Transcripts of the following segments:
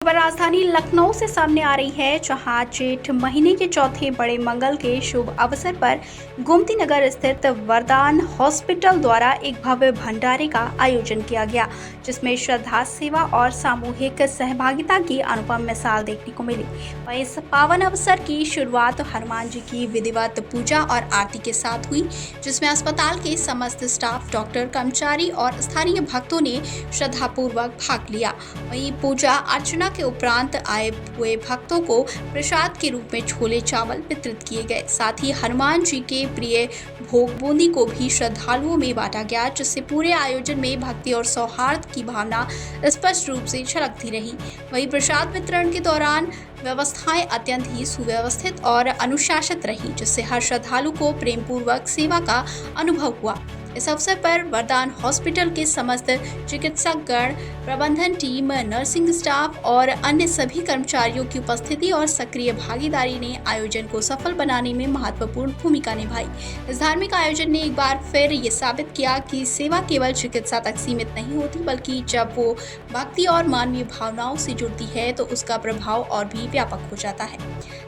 खबर राजधानी लखनऊ से सामने आ रही है, जहां जेठ महीने के चौथे बड़े मंगल के शुभ अवसर पर गोमती नगर स्थित वरदान हॉस्पिटल द्वारा एक भव्य भंडारे का आयोजन किया गया, जिसमें श्रद्धा, सेवा और सामूहिक सहभागिता की अनुपम मिसाल देखने को मिली। वहीं इस पावन अवसर की शुरुआत हनुमान जी की विधिवत पूजा और आरती के साथ हुई, जिसमें अस्पताल के समस्त स्टाफ, डॉक्टर, कर्मचारी और स्थानीय भक्तों ने श्रद्धापूर्वक भाग लिया। वहीं पूजा अर्चना के उपरांत आए हुए भक्तों को प्रसाद के रूप में छोले चावल वितरित किए गए। साथ ही हनुमान जी के प्रिय भोग बूंदी को भी श्रद्धालुओं में बांटा गया, जिससे पूरे आयोजन में भक्ति और सौहार्द की भावना स्पष्ट रूप से झलकती रही। वहीं प्रसाद वितरण के दौरान व्यवस्थाएं अत्यंत ही सुव्यवस्थित और अनुशासित रही, जिससे हर श्रद्धालु को प्रेम पूर्वक सेवा का अनुभव हुआ। इस अवसर पर वरदान हॉस्पिटल के समस्त चिकित्सकगण, प्रबंधन टीम, नर्सिंग स्टाफ और अन्य सभी कर्मचारियों की उपस्थिति और सक्रिय भागीदारी ने आयोजन को सफल बनाने में महत्वपूर्ण भूमिका निभाई। इस धार्मिक आयोजन ने एक बार फिर ये साबित किया कि सेवा केवल चिकित्सा तक सीमित नहीं होती, बल्कि जब वो भक्ति और मानवीय भावनाओं से जुड़ती है तो उसका प्रभाव और भी व्यापक हो जाता है।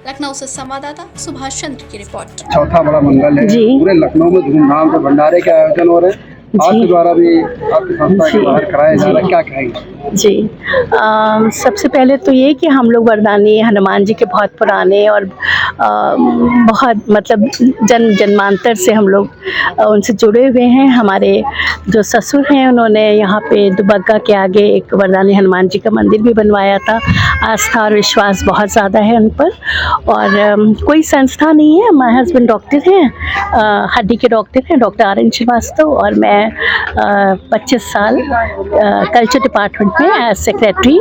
लखनऊ से संवाददाता सुभाष चंद्र की रिपोर्ट। चौथा बड़ा मंगल है, पूरे लखनऊ में धूमधाम से भंडारे के आयोजन हो रहे हैं। आपके द्वारा भी आपकी संस्था के बाहर कराया जा रहा है, क्या कहेंगे? जी, सबसे पहले तो ये कि हम लोग वरदानी हनुमान जी के बहुत पुराने और बहुत मतलब जन्मांतर से हम लोग उनसे जुड़े हुए हैं। हमारे जो ससुर हैं उन्होंने यहाँ पे दुबग्गा के आगे एक वरदानी हनुमान जी का मंदिर भी बनवाया था। आस्था और विश्वास बहुत ज़्यादा है उन पर। और कोई संस्था नहीं है। हमारे हस्बैंड डॉक्टर हैं, हड्डी के डॉक्टर हैं, डॉक्टर आर एन श्रीवास्तव, और मैं 25 साल कल्चर डिपार्टमेंट में एज सेक्रेटरी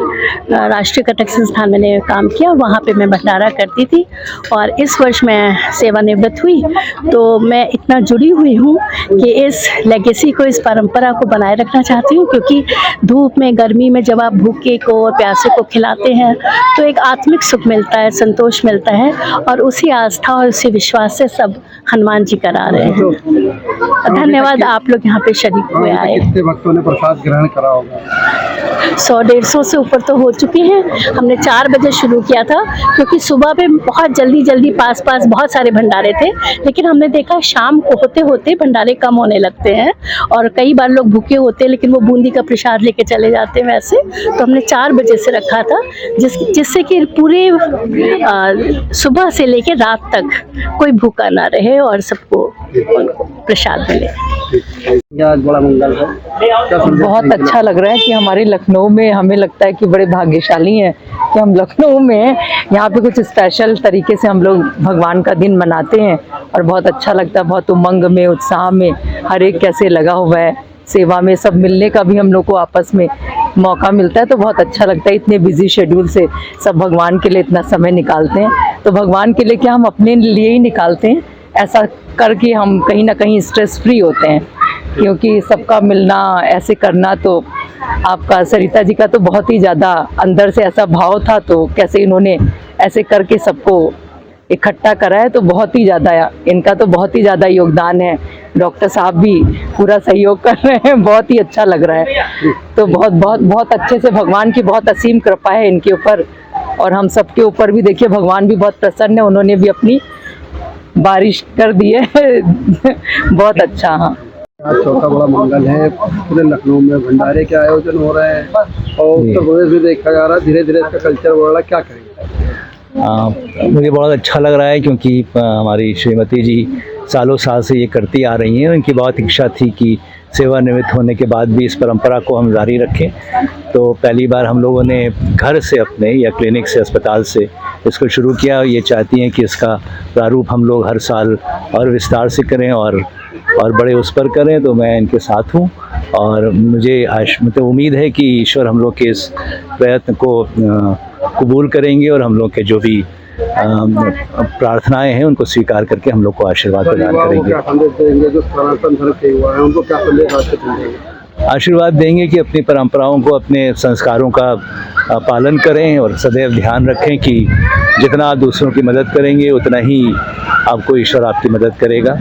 राष्ट्रीय कथक संस्थान में काम किया। वहाँ पे मैं भंडारा करती थी और इस वर्ष मैं सेवानिवृत्त हुई, तो मैं इतना जुड़ी हुई हूँ कि इस लेगेसी को, इस परंपरा को बनाए रखना चाहती हूँ। क्योंकि धूप में, गर्मी में जब आप भूखे को और प्यासे को खिलाते हैं तो एक आत्मिक सुख मिलता है, संतोष मिलता है, और उसी आस्था और उसी विश्वास से सब हनुमान जी करा रहे हैं। धन्यवाद आप लोग यहाँ पे शरीक हुए आए। कितने भक्तों ने प्रसाद ग्रहण करा होगा? 100-150 से ऊपर तो हो चुके हैं। हमने 4 बजे शुरू किया था, क्योंकि सुबह पे बहुत जल्दी पास बहुत सारे भंडारे थे, लेकिन हमने देखा शाम को होते होते भंडारे कम होने लगते हैं और कई बार लोग भूखे होते हैं लेकिन वो बूंदी का प्रसाद लेके चले जाते हैं वैसे। तो हमने 4 बजे से रखा था, जिससे कि पूरे सुबह से लेके रात तक कोई भूखा ना रहे और सबको प्रसाद मिले। आज बड़ा मंगल है, बहुत अच्छा लग रहा है कि हमारे लखनऊ में, हमें लगता है कि बड़े भाग्यशाली हैं कि हम लखनऊ में यहाँ पे कुछ स्पेशल तरीके से हम लोग भगवान का दिन मनाते हैं और बहुत अच्छा लगता है। बहुत उमंग में, उत्साह में हर एक कैसे लगा हुआ है, सेवा में सब मिलने का भी हम लोग को आपस में मौका मिलता है, तो बहुत अच्छा लगता है। इतने बिजी शेड्यूल से सब भगवान के लिए इतना समय निकालते हैं, तो भगवान के लिए क्या हम अपने लिए ही निकालते हैं। ऐसा करके हम कहीं ना कहीं स्ट्रेस फ्री होते हैं, क्योंकि सबका मिलना, ऐसे करना, तो आपका सरिता जी का तो बहुत ही ज़्यादा अंदर से ऐसा भाव था, तो कैसे इन्होंने ऐसे करके सबको इकट्ठा करा है, तो बहुत ही ज़्यादा इनका तो बहुत ही ज़्यादा योगदान है। डॉक्टर साहब भी पूरा सहयोग कर रहे हैं, बहुत ही अच्छा लग रहा है। तो बहुत अच्छे से भगवान की बहुत असीम कृपा है इनके ऊपर, और हम सबके ऊपर भी देखिए भगवान भी बहुत प्रसन्न है, उन्होंने भी अपनी बारिश कर दी है। बहुत अच्छा। हाँ, आज चौथा बड़ा मंगल है, पूरे लखनऊ में भंडारे के आयोजन हो रहे हैं और उत्तर प्रदेश में देखा जा रहा है धीरे धीरे इसका कल्चर बढ़ रहा है, क्या करेंगे? मुझे बहुत अच्छा लग रहा है, क्योंकि हमारी श्रीमती जी सालों साल से ये करती आ रही हैं। उनकी बहुत इच्छा थी कि सेवानिवृत्त होने के बाद भी इस परंपरा को हम जारी रखें। तो पहली बार हम लोगों ने घर से अपने या क्लिनिक से, अस्पताल से इसको शुरू किया। ये चाहती हैं कि इसका प्रारूप हम लोग हर साल और विस्तार से करें और बड़े उस पर करें, तो मैं इनके साथ हूँ। और मुझे मतलब उम्मीद है कि ईश्वर हम लोग के इस प्रयत्न को कबूल करेंगे और हम लोग के जो भी प्रार्थनाएं हैं उनको स्वीकार करके हम लोग को आशीर्वाद प्रदान करेंगे। आशीर्वाद देंगे कि अपनी परंपराओं को, अपने संस्कारों का पालन करें और सदैव ध्यान रखें कि जितना आप दूसरों की मदद करेंगे उतना ही आपको ईश्वर आपकी मदद करेगा।